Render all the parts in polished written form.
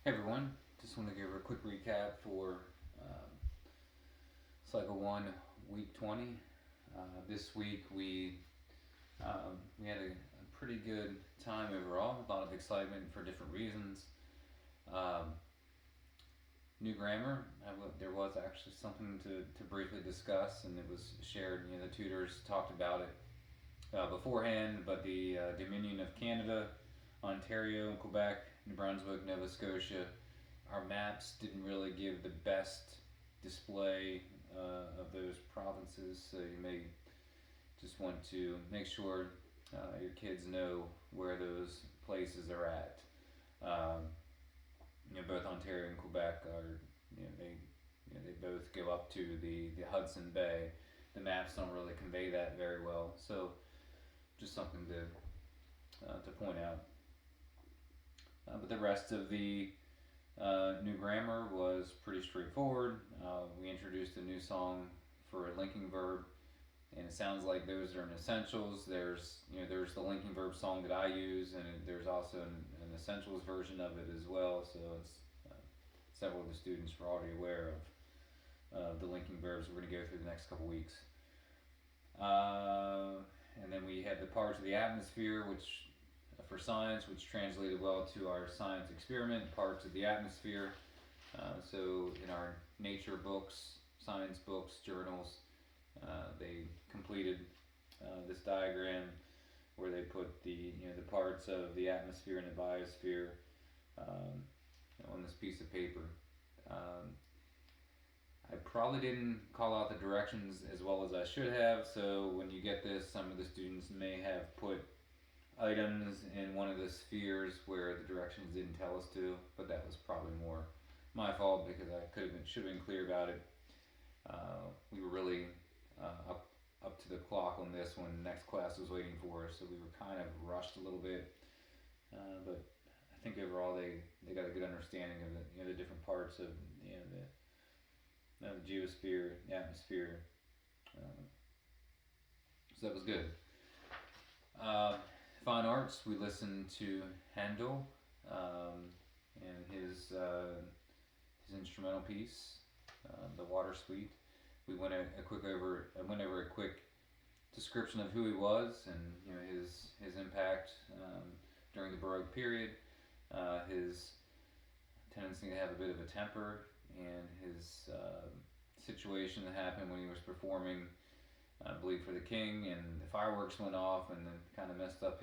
Hey everyone, just want to give a quick recap for um, Cycle 1, Week 20. This week we had a pretty good time overall, a lot of excitement for different reasons. Um, New grammar, there was actually something to briefly discuss, and it was shared. The tutors talked about it beforehand, but the Dominion of Canada, Ontario, Quebec, New Brunswick, Nova Scotia, our maps didn't really give the best display of those provinces, so you may just want to make sure your kids know where those places are at. Um, Both Ontario and Quebec are, they both go up to the Hudson Bay. The maps don't really convey that very well, so just something to point out. But the rest of the new grammar was pretty straightforward. We introduced a new song for a linking verb, and it sounds like those are an essentials. There's the linking verb song that I use, and there's also an essentials version of it as well. So it's several of the students were already aware of the linking verbs we're going to go through the next couple weeks. And then we had the parts of the atmosphere, which for science, which translated well to our science experiment, parts of the atmosphere. So in our nature books, science books, journals, they completed this diagram where they put the parts of the atmosphere and the biosphere on this piece of paper. Um, I probably didn't call out the directions as well as I should have, so when you get this, some of the students may have put items in one of the spheres where the directions didn't tell us to, but that was probably more my fault because I should have been clear about it. We were really up to the clock on this when the next class was waiting for us, so we were kind of rushed a little bit. But I think overall they got a good understanding of the different parts of the geosphere, the atmosphere. Uh, so that was good. Uh, Fine arts, we listened to Handel and his instrumental piece, the Water Suite. We went over a quick description of who he was and his impact during the Baroque period, his tendency to have a bit of a temper, and his situation that happened when he was performing, I believe, for the king, and the fireworks went off, and then kind of messed up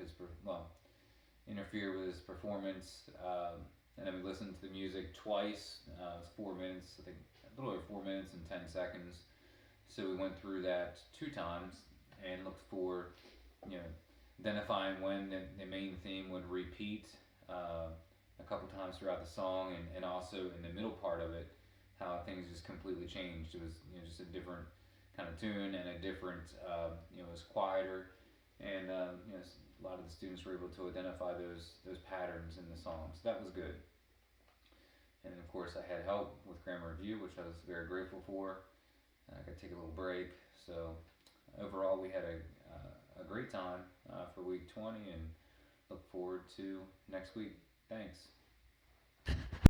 interfered with his performance. And then we listened to the music twice. It was 4 minutes, I think, a little over 4 minutes and 10 seconds. So we went through that 2 times and looked for, identifying when the main theme would repeat a couple times throughout the song, and also in the middle part of it, how things just completely changed. It was just a different kind of tune and a different, it was quieter, and a lot of the students were able to identify those patterns in the song. So that was good. And of course, I had help with grammar review, which I was very grateful for. I could take a little break. So overall, we had a great time for week 20, and look forward to next week. Thanks.